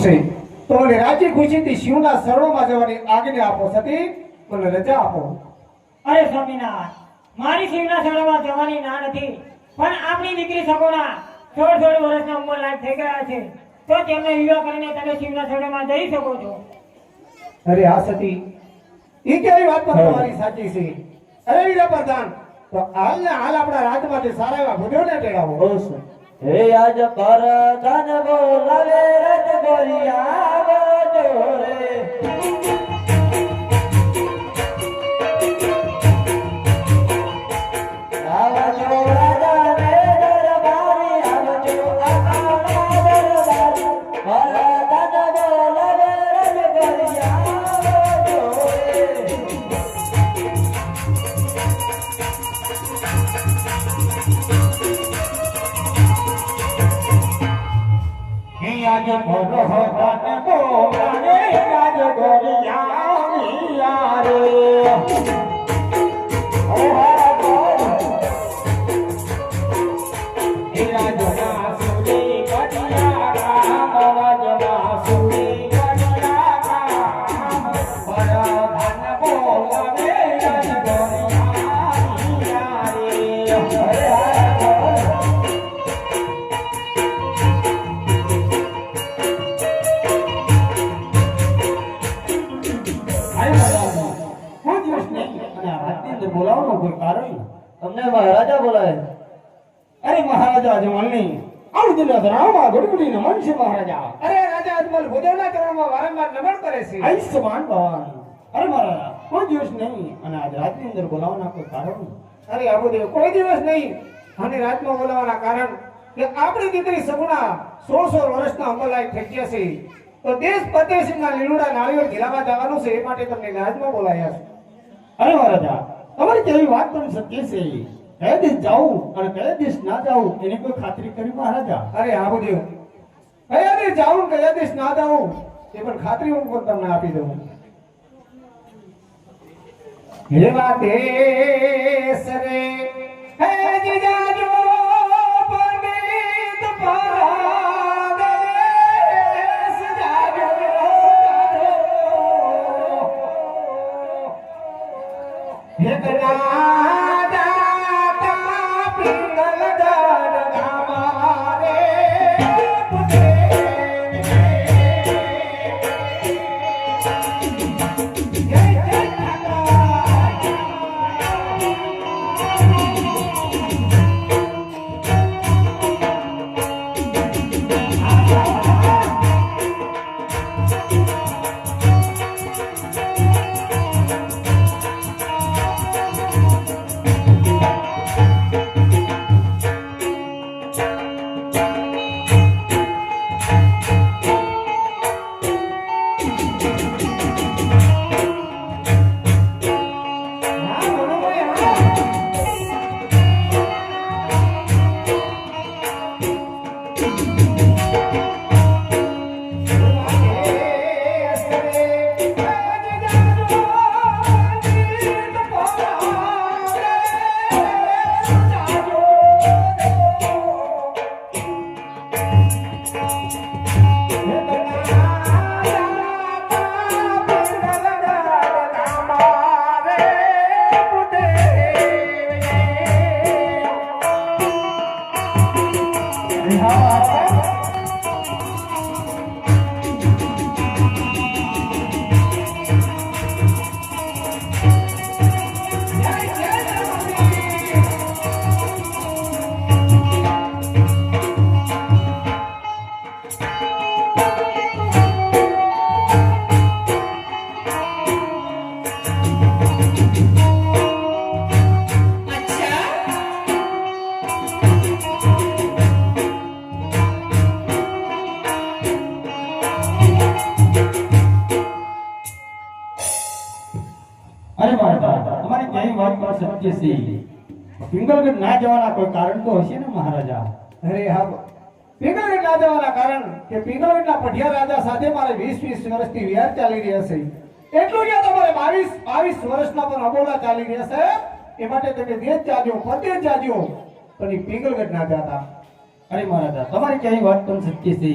તો મને રાજી ખુશીથી શિવના શરણોમાં જવાની આજ્ઞા આપો સતી, મને રજા આપો. અરે સ્વામિનારાયણ, મારી શિવના શરણમાં જવાની ના નથી, પણ આપણી દીકરી સગુણા 16 વર્ષના ઉંમર લાયક થઈ ગયા છે, તો તેમને વિવાહ કરીને તમે શિવના શરણમાં જઈ શકો છો. અરે આ સતી, એ કેવી વાત પણ તમારી સાચી છે. અરે વીરા પ્રધાન, તો હાલ ને હાલ આપણા રાજમાંથી સારા એવા ભૂદેવને તેડાવો. હે આજ પર ધન બોલાવે રજ ગોરિયા જોરે આવજો રાજા ને દરબારી આવજો આખા દરબારી પર ધન બોલાવે રજ ગોરિયા જોરે આજ ભરો ધન બોલાવે રાજ ગોરિયા રે. બોલાવવાનું કોઈ કારણ અમને મહારાજા બોલાય. અરે મહારાજા અજમલની આવું દિન ધરાવમાં ગડબડી નમન છે મહારાજા. અરે રાજા અજમલ ભોજનના કરવામાં વારંવાર નમન કરે છે. આયુષ્યમાન ભવન. અરે મહારાજા કોઈ દિવસ નહીં અને આજ રાતની અંદર બોલાવવાના કોઈ કારણ. અરે આબુદેવ કોઈ દિવસ નહીં અને રાતમાં બોલાવવાના કારણ કે આપણી દીકરી સગુણા 16 વર્ષના ઉંમરલાયક થઈ ગયા છે, તો દેશ પરદેશના લીલુડા નાળિયેર ઘેરાવા જવાનું છે, એ માટે તમને રાજમાં બોલાયા છે. અરે મહારાજા તમારી કેવી વાત પણ સત્ય છે. કયા દેશ જાઉં અને કયા દેશ ના જાઉં એની કોઈ ખાતરી કરી મહારાજા? અરે આબુદેવ કયા દેશ જાઉં કયા દેશ ના જાઉં એ પણ ખાતરી હું પણ તમને આપી દઉં. એવા દેશ રે હે જીજાજો પંડિત પરદેશ જાજો હે સત્ય છે. પિંગલગઢ ના જવાના કોઈ કારણ તો હશે ને મહારાજા? અરે હા, પિંગલગઢ ના જવાના કારણ કે પિંગલગઢના પઢિયા રાજા સાથે મારે 20 વર્ષથી વિહાર ચાલી રહ્યા છે. એટલું જ તમારે 22 વર્ષના પણ અબોલા ચાલી રહ્યા છે. એ માટે તમે દેશ જાજો, પરદેશ જાજો, પણ પિંગલગઢ ના જાતા. અરે મહારાજા તમારી કઈ વાત પણ સત્ય છે.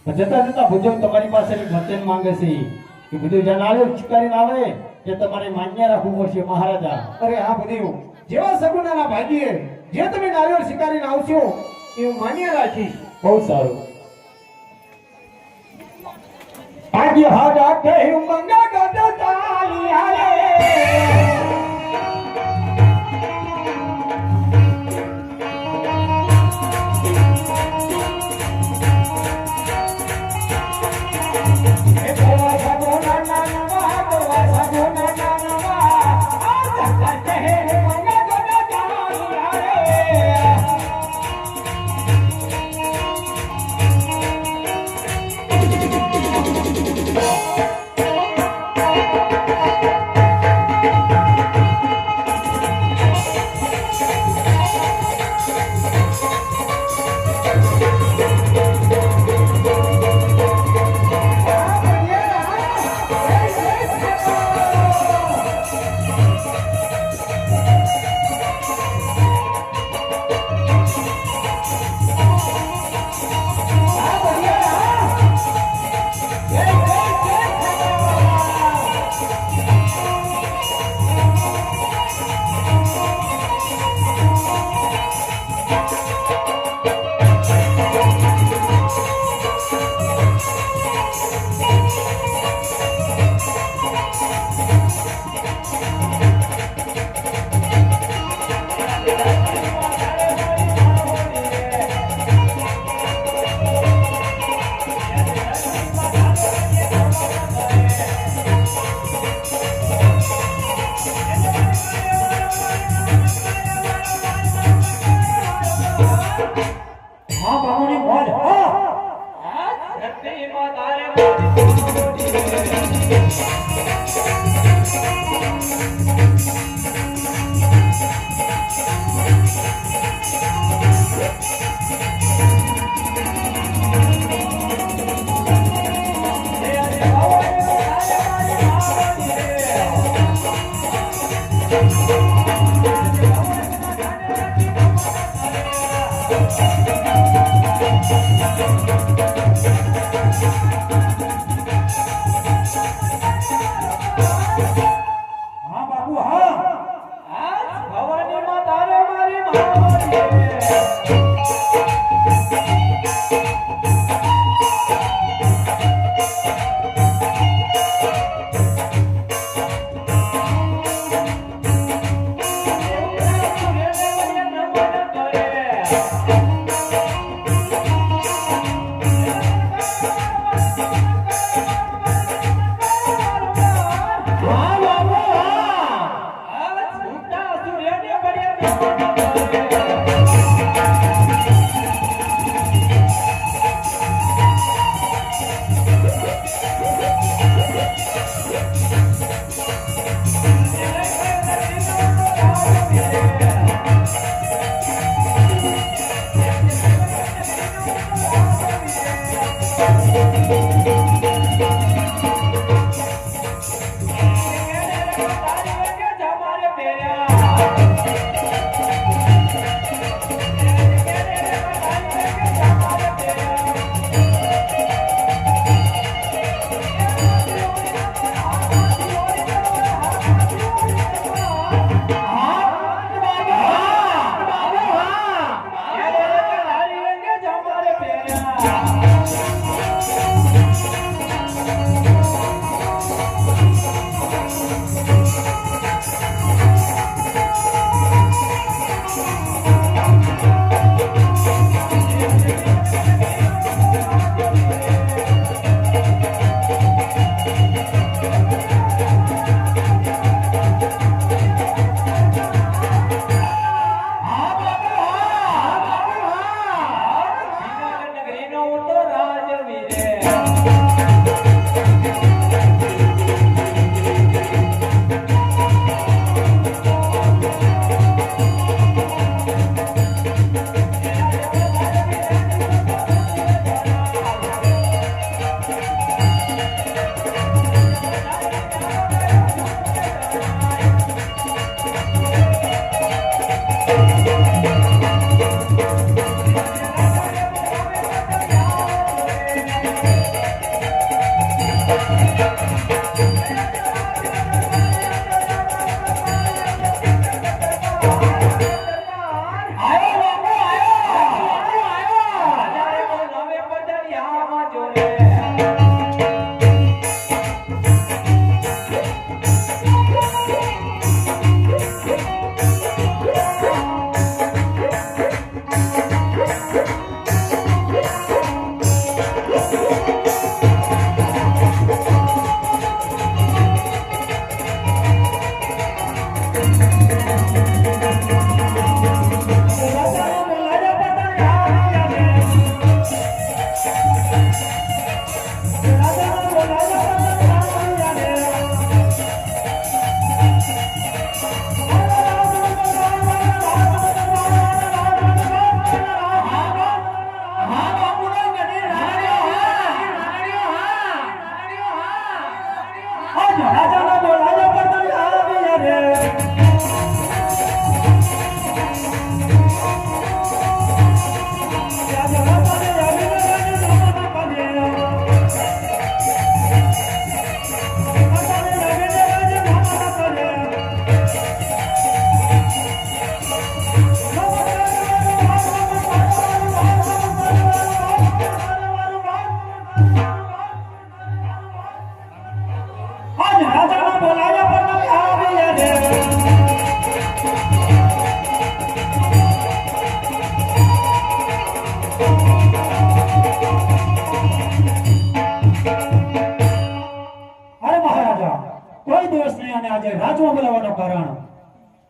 જતા જતા ભુજન તમારી પાસે એક વચન માંગે છે કે બધું જે નાળિયેર સ્વીકારીને આવે તે તમારે માન્ય રાખવું પડશે મહારાજા. અરે હા બધું જેવા સગુનાના ભાગ્યે જે તમે નારિયેળ સ્વીકારીને આવશો એ હું માન્ય રાખીશ. બહુ સારું. ભાગ્ય હાડા કહે મંગા ગદ તાલી હાલે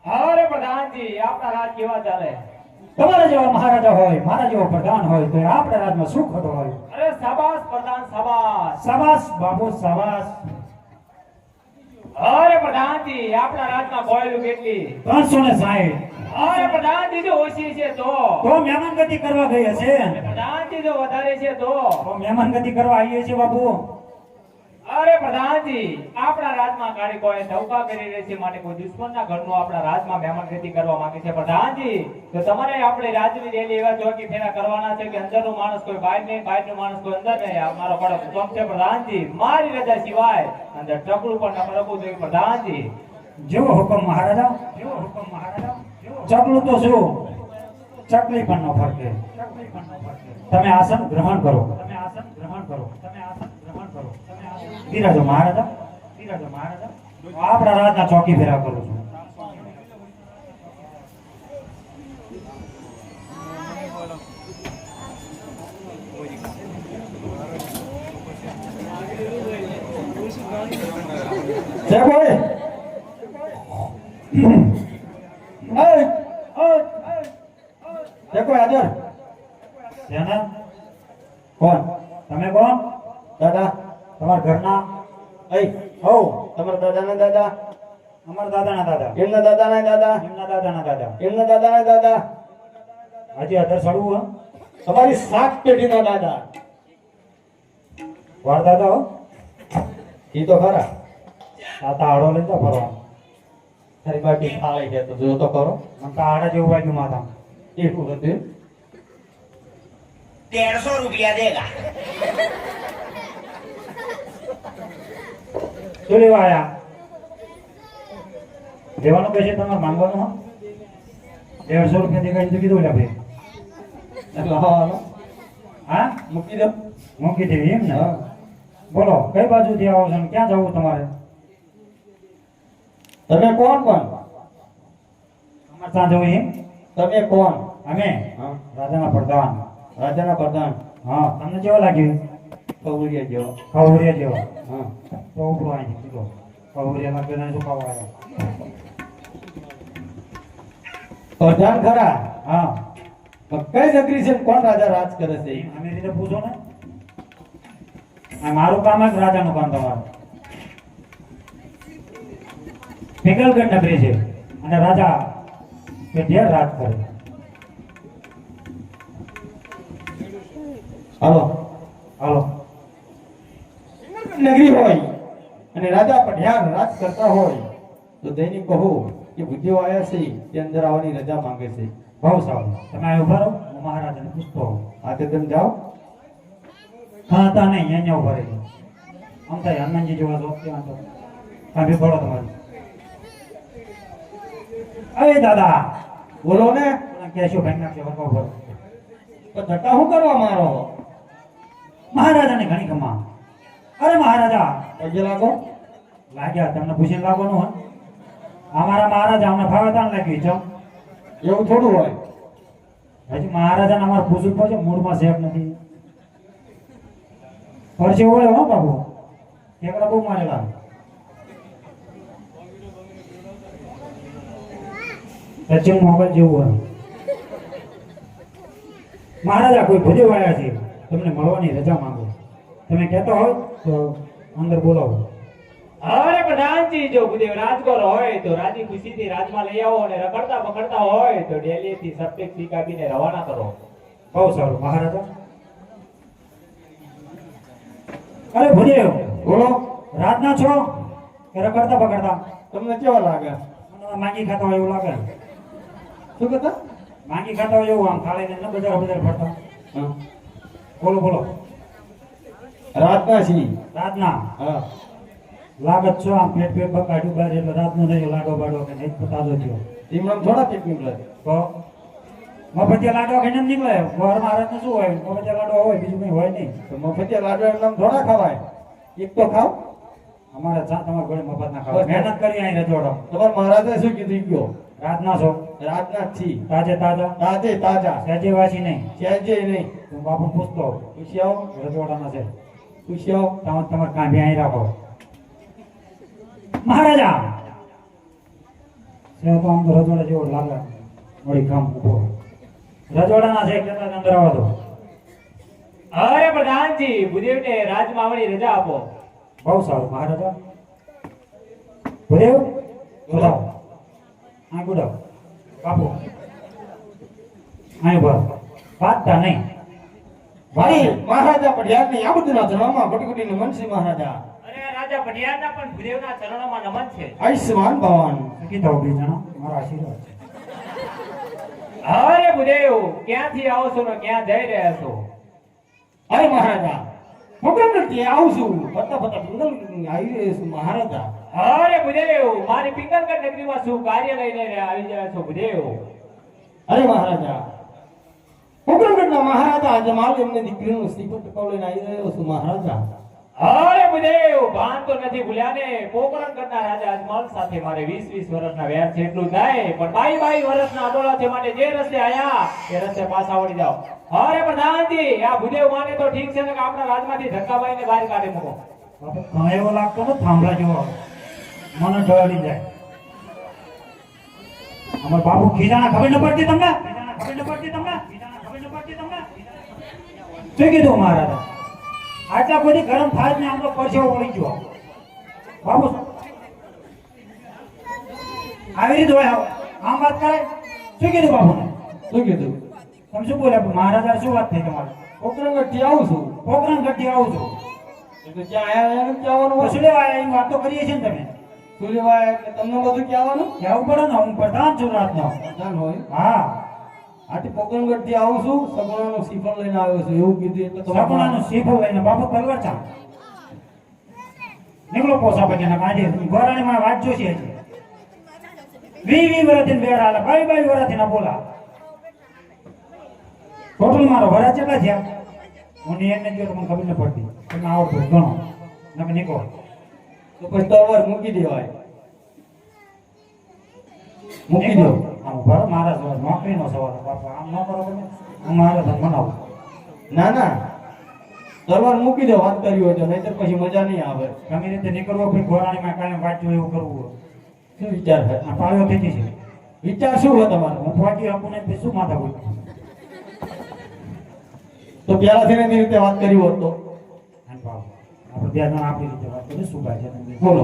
અરે પ્રધાનજી આપણા રાજ કેવા ચાલે? તમારા જેવા મહારાજા હોય મારા જેવો પ્રધાન હોય તો આપણા રાજમાં શું ખોટું હોય? અરે શાબાશ પ્રધાન શાબાશ. શાબાશ બાબુ શાબાશ. અરે પ્રધાનજી આપણા રાજમાં બોયલું કેટલી? 360. અરે પ્રધાનજી જો ઓછી છે તો મહેમાન ગતિ કરવા ગઈ હશે. પ્રધાનજી જો વધારે છે તો મહેમાન ગતિ કરવા આવીએ છીએ બાબુ. અરે પ્રધાનજી આપણા રાજમાં ગાડી કોઈ ધોકા કરી રહી છે માટે કોઈ દુશ્મનના ઘરનું આપણા રાજમાં મહેમાન ગતિ કરવા માંગે છે. પ્રધાનજી તો તમારે આપણે રાજની રેલી એવા ચોકી ફેરા કરવાના છે કે અંદરનો માણસ કોઈ બહાર નહીં, બહારનો માણસ કોઈ અંદર નહીં. આ મારો કડક હુકમ છે પ્રધાનજી. મારી રજા સિવાય અંદર ટકલું પણ ન કરવું જોઈએ પ્રધાનજી. જેવો હુકમ મહારાજા, જેવો હુકમ મહારાજા. ચકલું તો શું ચકલી પણ ન ફરકે. તમે આસન ગ્રહણ કરો, તમે આસન ગ્રહણ કરો, તમે આસન ગ્રહણ કરો. બિરાજો મહારાજા, બિરાજો મહારાજા. આપણા રાજના ચોકી ફેરા કરું છું. છે કોઈ? છે કોઈ હાજર? જેના કોણ? તમે કોણ? દાદા. તમારા ઘરના? હો તમારા દાદાના દાદા, અમારા દાદાના દાદા, એમના દાદાના દાદા, એમના દાદાના દાદા. એમના દાદાના દાદા, હજી અધર સડવું હો? તમારી 7 પેઢીના દાદા. વાર દાદા હો? ઈ તો ખરા. તાતા આડો લઈ જાઓ ફરવા. તારી બાકી ખાઈ છે તો જો તો કરો. મને તો આડા જેવું વાગ્યું માથા. એટલું હતું? 150 रुपया देगा. શું લેવા આયા? દેવાનું કહેશે તમારે માંગવાનું હો? 150 રૂપિયા દેખાય તો કીધું લે ભાઈ. એટલે હા હા મૂકી દો. મૂકી દેવી એમ ને? હા. બોલો કઈ બાજુથી આવો છો ને ક્યાં જવું તમારે? તમે કોણ પણ? અમારે ત્યાં જવું એમ? તમે કોણ? અમે હા. રાજાના પ્રધાન. રાજાના પ્રધાન. હા તમને કેવો લાગ્યું? કૌરિયા જેવો. કૌરિયા જેવો. હા. તો ઉપરો અહીં કીધો કૌરિયા ના પેલા શું ખાવા આવ્યા? પ્રધાન ખરા. હા પણ કઈ નગરી છે ને કોણ રાજા રાજ કરે છે? અમે રીતે પૂછો ને. આ મારું કામ જ રાજાનું કામ તમારું. પિંગલગઢ નગરી છે અને રાજા કે ઢેર રાજ કરે. હાલો. હાલો નગરી હોય અને રાજા પઢિયાર રાજ કરતા હોય તો દૈનિક કહો કે બુદ્ધિઓ આવ્યા છે તે અંદર આવવાની રજા માંગે છે. બહુ સારું. તમે અહીં ઉભા રહો, હું મહારાજાને પૂછતો હોઉં. આ તે તમે જાઓ. ખાતા નહીં અહીંયા ઉભા રહી. આમ થાય હનુમાનજી જેવા છો ત્યાં તો કાંઈ પડો તમારી અરે દાદા બોલો ને. કેશો ભાઈ નાખશે વરકો પર તો ધક્કા શું કરવા મારો? મહારાજાને ઘણી કમા. અરે મહારાજા પગે લાગો. લાગ્યા તમને પૂછીને લાગવાનું હોય અમારા મહારાજા અમને ફાવતા લાગ્યું ચમ એવું થોડું હોય. હજી મહારાજાને અમારે પૂછવું પડશે મૂળમાં સેફ નથી પરસે હોય હો બાબુ ઠેકડા બહુ મારેલા સચિન મોબાઈલ જેવું હોય મહારાજા કોઈ ભજે વાયા છે તમને મળવાની રજા માંગો તમે કહેતા હોય તો અંદર બોલાવો અરે પ્રધાનજી જો ભૂદેવ રાજગોર હોય તો રાજી ખુશીથી રાજમાં લઈ આવો અને રખડતા પકડતા હોય તો દિલ્હીથી સપ્તક સિકાબીને રવાના કરો. બહુ સારું મહારાજા અરે ભૂદેવ બોલો. રાતના છો કે રખડતા પકડતા તમને કેવા લાગે? મને માંગી ખાતા હોય એવું લાગે શું કહેતા? માંગી ખાતા હોય એવું આમ ખાલીને ન બજાર બજાર ફરતા હા. બોલો બોલો રાતના છી. રાતના હા. લાગત છો આમ પેટ પેટ બકાડ્યું બહાર એટલે રાતનો નહીં લાડો બાડો કે નહીં પતાજો થયો એમણામ થોડા પેટ નીકળે. તો મફતિયા લાડવા ખાઈને જ નીકળે ઘર મહારાજને શું હોય મફતિયા લાડવા હોય બીજું કંઈ હોય નહીં તો મફતિયા લાડવા એમનામ થોડા ખવાય. એક તો ખાવ. અમારે ચા તમારે ઘરે મફત ના ખાવા મહેનત કરી અહીં રજોડો તમારા મહારાજે શું કીધું ગયો? રાતના છો રાતના જ છી. તાજે તાજા તાજે તાજા. સહેજે વાસી નહીં સહેજે નહીં. હું બાપુ પૂછતો હોઉં. પૂછી આવો. રજવાડાના છે પૂછી આવો. તમારે કાંભી અહીં રાખો મહારાજા સેવ તો આમ તો રજવાડા જેવો લાગે વળી કામ ઉભો રજવાડાના છે કહેતા જ અંદર આવવા દો અરે પ્રધાનજી ભૂદેવને રાજમાં આવવાની રજા આપો. બહુ સારું મહારાજા ભૂદેવ બોલાવો આ ગુડો બાપુ અહીં બસ વાતતા નહીં ભાઈ મહારાજા પઢિયારની આ બધું ના જણાવવામાં કટકટીને મનસી મહારાજા. અરે રાજા પઢિયારના પણ ભૂદેવના ચરણોમાં નમન છે. આયુષ્યમાન ભવન. સુખી થાઓ બે જણા મારા આશીર્વાદ છે અરે ભૂદેવ ક્યાંથી આવો છો ને ક્યાં જઈ રહ્યા છો? અરે મહારાજા હું નથી આવું છું. ફરતા ફરતા પિંગલ આવી રહ્યો છું મહારાજા. અરે ભૂદેવ મારી પિંગલગઢ નગરીમાં શું કાર્ય લઈને આવી રહ્યા છો ભૂદેવ? અરે મહારાજા પોકરણગઢના મહારાજા આજે માલ એમને દીકરીનું શ્રીફળ ટકાવ લઈને આવી રહ્યો છું મહારાજા. અરે ભૂદેવ ભાન તો નથી ભૂલ્યા ને પોકરણગઢના રાજા અજમલ સાથે મારે 20 વર્ષના વેર છે એટલું થાય પણ 22 વર્ષના અડોળા છે માટે જે રસ્તે આયા એ રસ્તે પાછા વળી જાઓ. અરે પ્રધાનજી આ ભૂદેવ માને તો ઠીક છે ને કે આપણા રાજમાંથી ધક્કા મારીને બહાર કાઢી મૂકો. બાપુ કાંઈ એવો લાગતો ને થાંભલા જેવો મને ઢળી જાય અમાર બાપુ ખીજાણા ખબર ન પડતી તમને ખબર ન પડતી તમને ખબર ન પડતી તમને શું કીધું મહારાજા આટલા બધી ગરમ થાય ને આમ તો પરસેવો વળી ગયો બાપુ આવી રીતે હોય આમ વાત કરે શું કીધું બાપુને શું કીધું? તમે શું બોલ્યા મહારાજા શું વાત થઈ તમારે પોકરણગઢથી આવું છું. પોકરણગઢથી આવું છું એટલે ક્યાં આયા નથી આવવાનું તો હોય? શું લેવા આયા? એની વાત તો કરીએ છીએ ને તમે શું લેવા આયા એટલે તમને બધું કહેવાનું? કહેવું પડે ને હું પ્રધાન છું રાતનો પ્રધાન હોય. હા આથી પોકરણગઢથી આવું છું. સગુણાનું શ્રીફળ લઈને આવ્યો છું એવું કીધું એટલે તમારે સગુણાનું શ્રીફળ લઈને બાપુ તલવાર ચા નીકળો પોસા પછી ના કાઢી ગોરાણી માં વાત જોશી હજી 20 વર્ષથી બેર હાલે 22 વર્ષથી ના બોલા ટોટલ મારો વરા કેટલા થયા હું નિયમ ને જો મને ખબર ન પડતી તમે આવો તો ઘણો નકે નીકળો તો પછી તલવાર મૂકી દેવાય. મૂકી દો. આમ ભરો મારા સવાલ નોકરીનો સવાલ બાપા આમ ન કરો તમે હું મારા ધન બનાવું ના ના તલવાર મૂકી દો વાત કરી હોય તો નહીતર પછી મજા નહીં આવે. ગમે રીતે નીકળવો પછી ગોરાણીમાં કાંઈ વાંચ્યું એવું કરવું શું વિચાર છે? આ પાળ્યો થઈ છે વિચાર શું હોય તમારો? હું ફોટી આપું ને પછી શું માથા બોલ તો પહેલાથી એની રીતે વાત કરી હોત તો આપણે બે જણા આપણી રીતે વાત કરીએ શું ભાઈ છે તમને બોલો.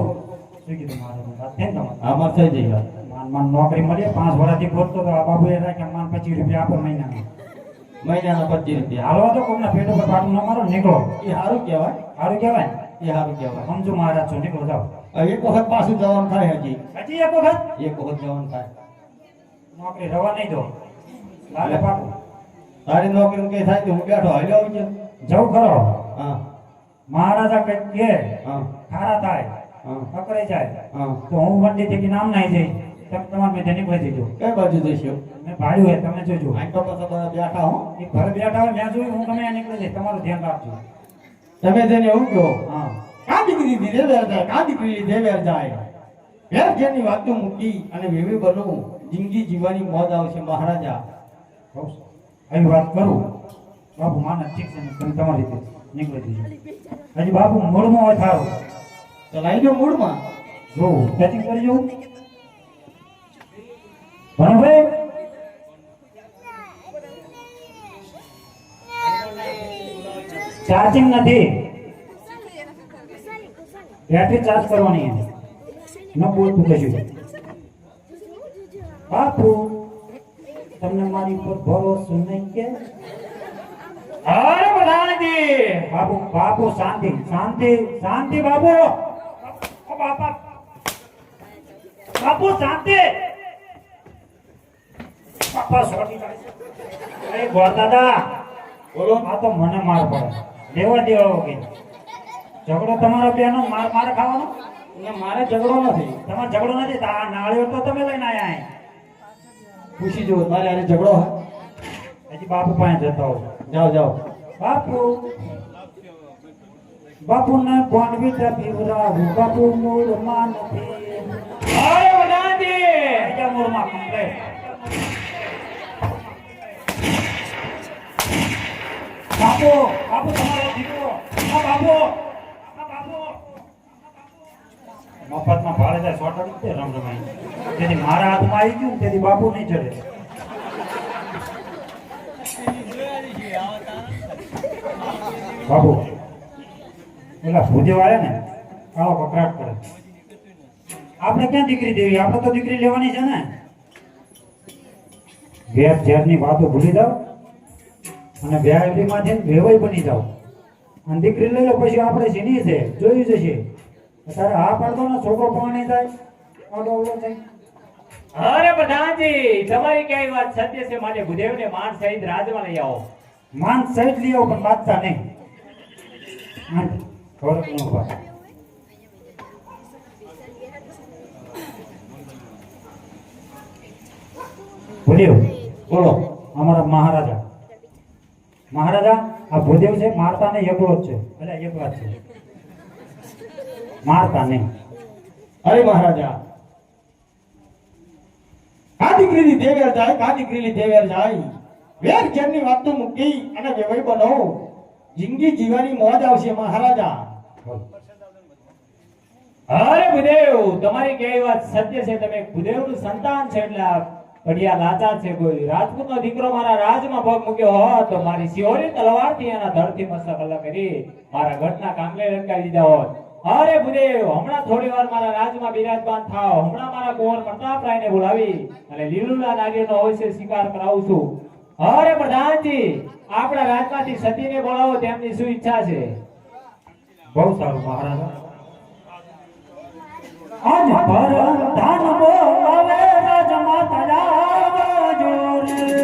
શું કીધું મારે વાત થઈ તમારે આમાં થઈ જઈ વાત. માન નોકરી મળીએ 5 વર્ષથી ગોતતો તો આ બાબુએ રાખ્યા માન 25 રૂપિયા આપો મહિનાના મહિનાના 25 રૂપિયા. હાલવા તો કોકના પેટ ઉપર પાટું ન મારો નીકળો એ સારું કહેવાય. સારું કહેવાય એ સારું કહેવાય. સમજો મહારાજ છો નીકળો જાઓ એક વખત પાછું જવાનું થાય હજી. હજી એક વખત એક વખત જવાનું થાય. નોકરી રવા નહીં દો લાલે પાકું તારી નોકરી કઈ થાય તો હું બેઠો હાલ્યો આવજે. જવું ખરો હા મહારાજા કઈક કે હા ખારા થાય હા પકડાઈ જાય હા તો હું વંડી થી નામ નાઈ જઈ તમે તમારે મેં તેની કહી દીધું કઈ બાજુ જઈશું મેં ભાડ્યું હોય તમે જોજો આઈ તો બધા બેઠા હો એ ઘરે બેઠા હોય મેં જોયું હું તમે અહીંયા નીકળી જઈશ તમારું ધ્યાન રાખજો તમે તેને એવું કહો હા કા દીકરી દીધે વેર જાય કા દીકરી લીધે વેર જાય વેર જેની વાતો મૂકી અને વેવી બનવું જિંદગી જીવવાની મોજ આવશે મહારાજા બહુ સારું. આવી વાત કરું બાપુ માને ઠીક છે ને તમે તમારી રીતે નીકળી દીધું હજી બાપુ મૂળમાં હોય થારો ચલાઈ ગયો મૂળમાં જોવું પેચિંગ કરી જવું ભણભાઈ ચાર્જિંગ નથી બેટરી ચાર્જ કરવાની ન બોલતું કશું બાપુ તમને મારી ઉપર ભરોસો નહીં કે અરે પ્રધાનજી બાપુ બાપુ શાંતિ શાંતિ શાંતિ બાપુ ઓ બાપા બાપુ શાંતિ બાપા સોટી અરે ગોર દાદા બોલો આ તો મને માર પડે દેવા દેવા કે ઝઘડો તમારો બેનો માર માર ખાવાનો એટલે મારે ઝઘડો નથી તમારો ઝઘડો નથી આ નાળિયો તો તમે લઈને આયા અહીં. પૂછી જુઓ મારે આને ઝઘડો હોય હજી બાપુ પાસે જતા હો જાઓ જાઓ બાપુ બાપુ ને કોણ વિતા પીવરાવું બાપુ મૂળમાં નથી અરે પ્રધાનજી બીજા મૂળમાં કમ્પ્લેટ બાપુ બાપુ તમારો દીકરો આ બાપુ મફતમાં ભાડે જાય સોટા રીતે રમ રમાય તેથી મારા હાથમાં આવી ગયું ને તેથી બાપુ નહીં ચડે બાપુ પેલા ભૂદેવ આવ્યા ને આવો કકડાટ કરે આપણે ક્યાં દીકરી દેવી આપણે તો દીકરી લેવાની છે ને ઘેર ઝેરની વાતો ભૂલી જાઓ અને વ્યાવડીમાંથી વેવાઈ બની જાઓ અને દીકરી લઈ લો પછી આપણે સીની છે જોયું જશે તારે હા પાડતો ને છોકરો પાણી જાય આડો અવળો થાય અરે પ્રધાનજી તમારી કઈ વાત સત્ય છે માટે ભૂદેવને માન સહિત રાજમાં લઈ આવો માન સહિત લઈ આવો પણ બાંધતા નહીં ખબર ન ઉભા ભૂદેવ બોલો અમારા મહારાજા મહારાજા આ ભૂદેવ છે મારતા નહીં એકલો જ છે એટલે એકલા જ છે મારતા નહીં અરે મહારાજા કા દીકરીની દેવેર જાય કા દીકરીની દેવેર જાય વેર જેમની વાતો મૂકી અને વેવાઈ બનો જિંદગી જીવવાની મોજ આવશે મહારાજા અરે ભૂદેવ તમારી કઈ વાત સત્ય છે તમે ભૂદેવનું સંતાન છે એટલે આ ઘડિયા લાચાર છે કોઈ રાજપૂતનો દીકરો મારા રાજમાં પગ મૂક્યો હોત તો મારી સિહોરી તલવારથી એના ધડથી મસ્તક અલગ કરી મારા ગઢના કાંગલે લટકાવી દીધા હોત અરે ભૂદેવ હમણાં થોડી વાર મારા રાજમાં બિરાજમાન થાવ હમણાં મારા કુંવર પ્રતાપરાયને બોલાવી અને લીલુલા નાગીરનો અવશ્ય શિકાર કરાવું છું અરે પ્રધાનજી આપણા રાજમાંથી સતીને બોલાવો તેમની શું ઈચ્છા છે બહુ સારું મહારાજા આજ પર ધાન બોલાવે રાજમાતા જાજો રે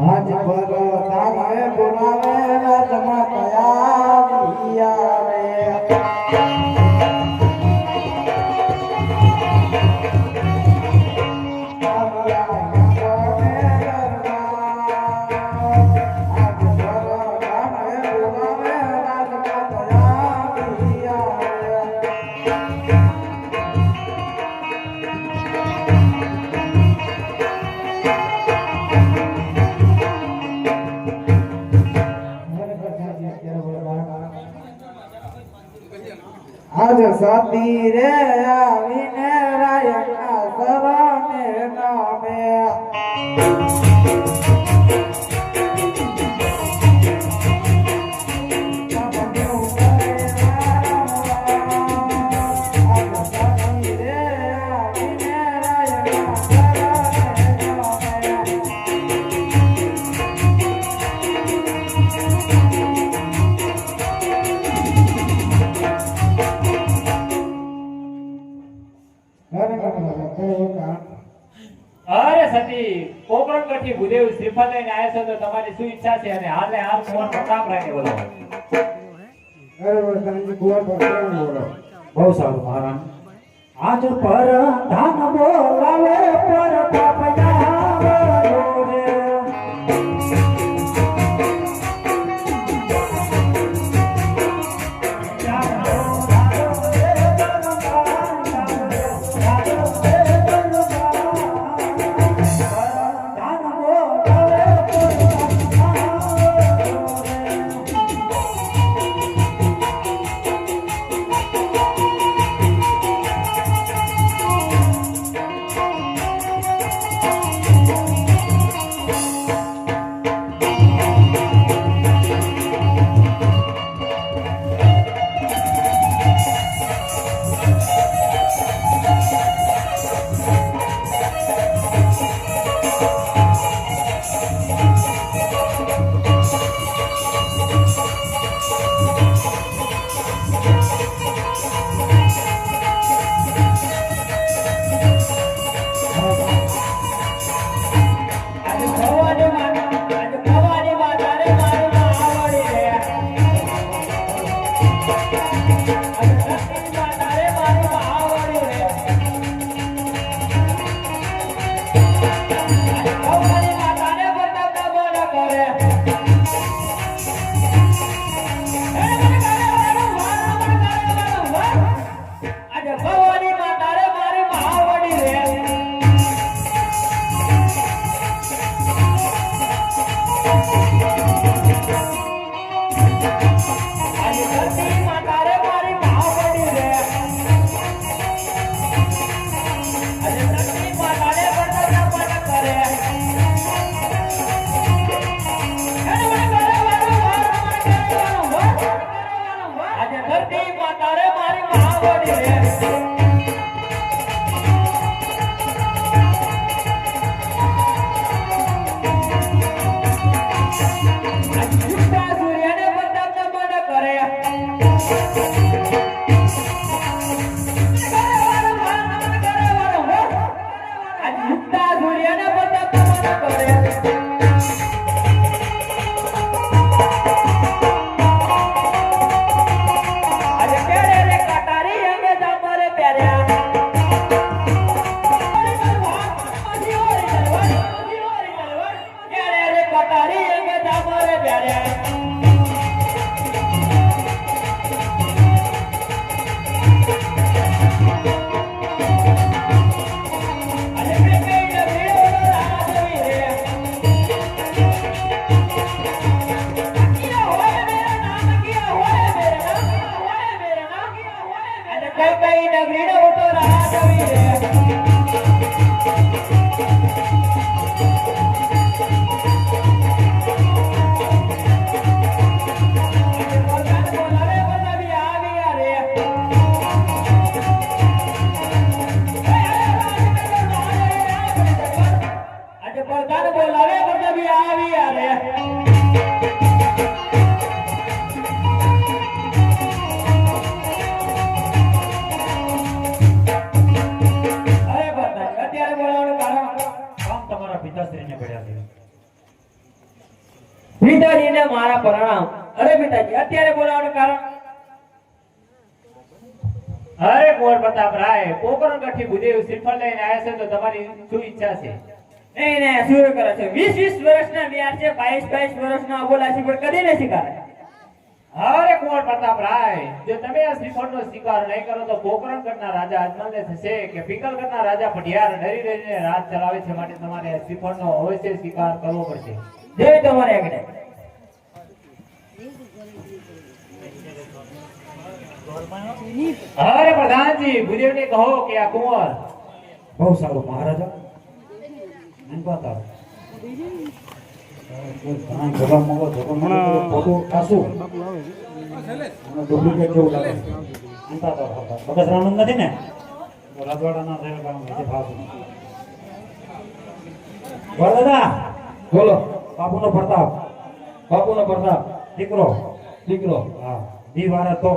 આજ પર તારે બોલાવે રાજમાં કયા દિયા રે સતી રે આવીને રાયના શરણે નામે અરે સતી પોકરણ કઠી ભૂદેવ શ્રીફળ લઈને આવ્યા છો તો તમારી શું ઈચ્છા છે અને હાલે હાલ કુંવર પ્રતાપરાયને બોલો. બહુ સારું મહારાણી આજ પર ધાન બોલાવે પર પિતાજીને મારા પ્રણામ. અરે પિતાજી અત્યારે બોલાવવાનું કારણ? અરે કુંવર પ્રતાપરાય પોકરણ કઠી ભૂદેવ શ્રીફળ લઈને આવ્યા છે તો તમારી શું ઈચ્છા છે? એને શું કરે છે? 20 વર્ષના વ્યાર છે, 22 વર્ષના અબોલા છે, પણ કદી નહીં શીખાડે. અરે કુંવર પ્રતાપરાય જો તમે આ શ્રીફળનો સ્વીકાર નહીં કરો તો પોકરણગઢના રાજા અજમલને થશે કે પિંગલગઢના રાજા પઢિયાર ડરી ડરીને રાજ ચલાવે છે, માટે તમારે આ શ્રીફળનો અવશ્ય સ્વીકાર કરવો પડશે. જે તમારે આગળ અરે પ્રધાનજી ભૂદેવને કહો કે આ કુંવર બહુ સારું મહારાજા એમ બતાવો ઘણા જગા મગો ફોટો ખાશું ડુપ્લિકેટ જેવું લાગે એમ બતાવો બગસરાનું નથી ને રાજવાડાના થયેલ કામ છે ખાશું વરદાદા બોલો બાપુનો પ્રતાપ બાપુનો પ્રતાપ દીકરો દીકરો હા દી વારે તો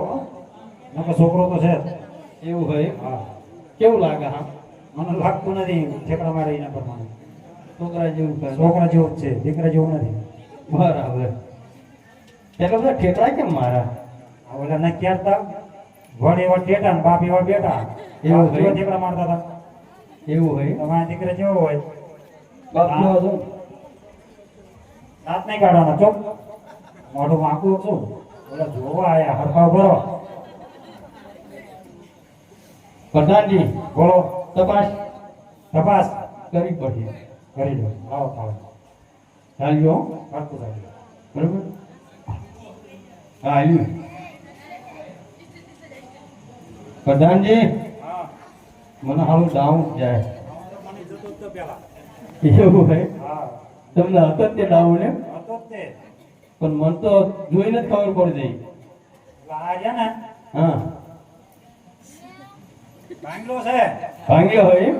નકર છોકરો તો છે જ. એવું હોય હા કેવું લાગે હા મને લાગતું નથી ઠેકડા મારે એના પ્રમાણે છોકરા જેવું કરે છોકરા જેવું જ છે દીકરા જેવું નથી બરાબર એટલે બધા ઠેકડા કેમ મારા આ ઓલા ને ક્યાં તા વડ એવા ટેટા ને બાપ એવા બેટા એવું બાપ જેવા હોય? ઠેકડા મારતા હતા એવું હોય તમારા દીકરા જેવો હોય બાપ હા. કેવો છો? દાંત નહીં કાઢવાના ચોપ મોઢું વાંકું છું ઓલા જોવા આયા હરખાવ ભરો પ્રધાનજી બોલો તપાસ તપાસ કરવી પડશે કરી દો આવો થાવ ચાલ્યો કરતું થાય બરોબર હા આવ્યું પ્રધાનજી મને હાલું ડાઉન જાય એવું હોય હા તમને હતો જ તે ડાઉન એમ હતો જ તે પણ મને તો જોઈને જ ખબર પડી જઈ આ છે ને હા બાંગ્લો છે ભાંગ્યો હોય એમ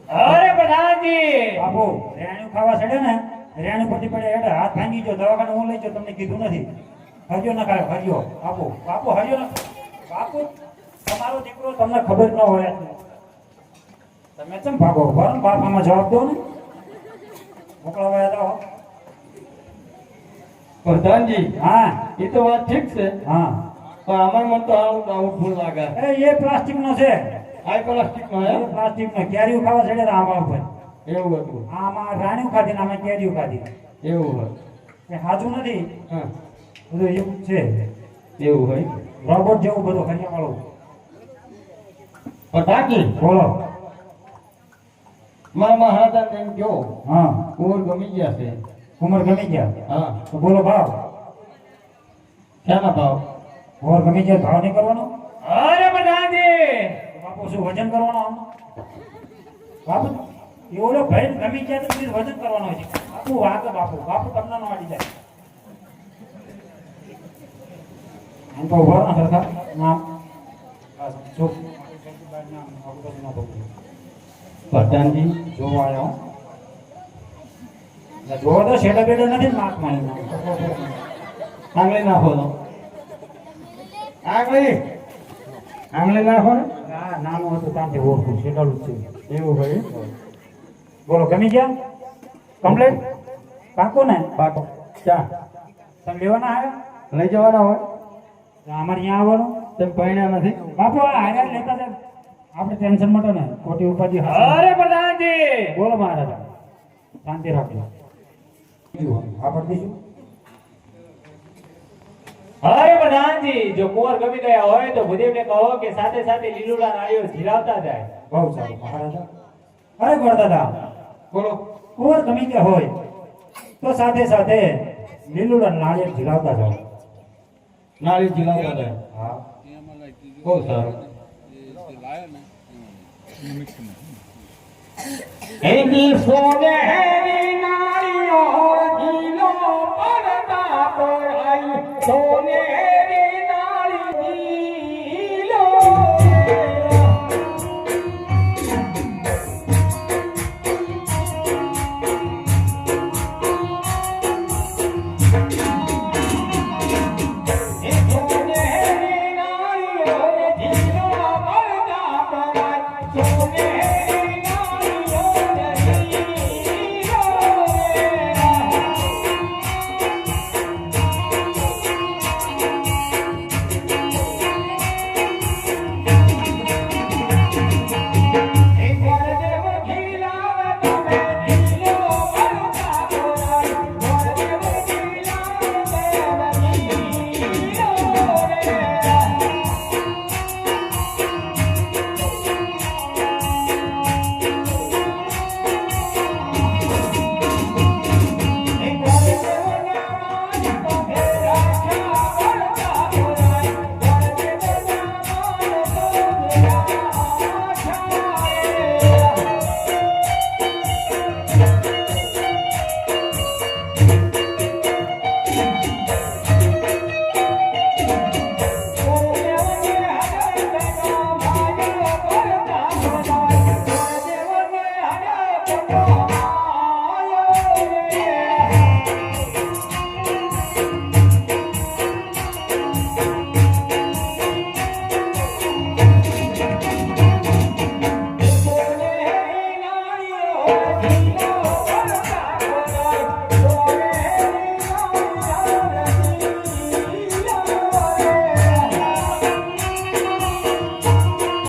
અરે પ્રધાનજી બાપુ રેણું ખાવા ચડે ને રેણું પરથી પડે એટલે હાથ ભાંગી ગયો દવાખાને હું લઈ જાઉં તમને કીધું નથી હરજો ના ખાય હરજો બાપુ બાપુ હરજો ના બાપુ તમારો દીકરો તમને ખબર ન હોય તમે કેમ ભાગો બરાબર બાપ આમાં જવાબ દો ને મોકલાવા દો પ્રધાનજી હા એ તો વાત ઠીક છે હા પણ આમાં મને તો હાલું ડાઉન ફૂલ લાગે એ પ્લાસ્ટિક નો છે આ પ્લાસ્ટિક નો એ એમ પ્લાસ્ટિક નો કેરીઓ ખાવા ચડે તો આમાં ઉપર એવું હતું આમાં રાણીઓ ખાધી ને આમાં કેરીઓ ખાધી એવું હોય એ સાચું નથી હા બધું એવું છે એવું હોય રોબોટ જેવું બધું ખરિયા વાળું પ્રધાનજી બોલો મારા મહારાજા એમ કહો હા કુંવર ગમી ગયા છે ઉંમર ગમી ગયા હા તો બોલો ભાવ શાના ભાવ ઉંમર ગમી ગયા ભાવ નહીં કરવાનો અરે પ્રધાનજી તો બાપુ શું વજન કરવાનો આમાં બાપુ એ ઓલો ભાઈ ગમી ગયા તો પછી વજન કરવાનો છે બાપુ વાગે બાપુ બાપુ તમને ન વાડી જાય આમ તો ઉભા ના સરખા નામ ચૂપ પ્રધાનજી જોવા આવ્યો જોવો તો શેડા બેડા નથી માપ મારી આંગળી નાખો તો આંગળી નાખો ને હા નાનું હતું ત્યાંથી ઓળખું શેડાળું જ છે એવું હોય બોલો ગમી ગયા કમ્પ્લેટ પાકો ને પાકો ચા તમે લેવાના આવ્યા લઈ જવાના હોય તો અમારે અહીંયા આવવાનું તેમ પૈણ્યા નથી બાપુ આ હારે લેતા જાય આપણે ટેન્શન મટો ને ખોટી ઉપાધિ અરે પ્રધાનજી બોલો મહારાજા શાંતિ રાખજો આપણે દઈશું અરે પ્રધાનજી જો કુંવર ગમી ગયા હોય તો ભૂદેવને કહો કે સાથે સાથે લીલુડા નાળીઓ ઝીલાવતા જાય બહુ સારું મહારાજા અરે ગોરદાદા બોલો કુંવર ગમી ગયા હોય તો સાથે સાથે લીલુડા નાળિયેર ઝીલાવતા જાઓ નાળી જીલાવતા જાય હા બહુ સારું હે દી સોને હે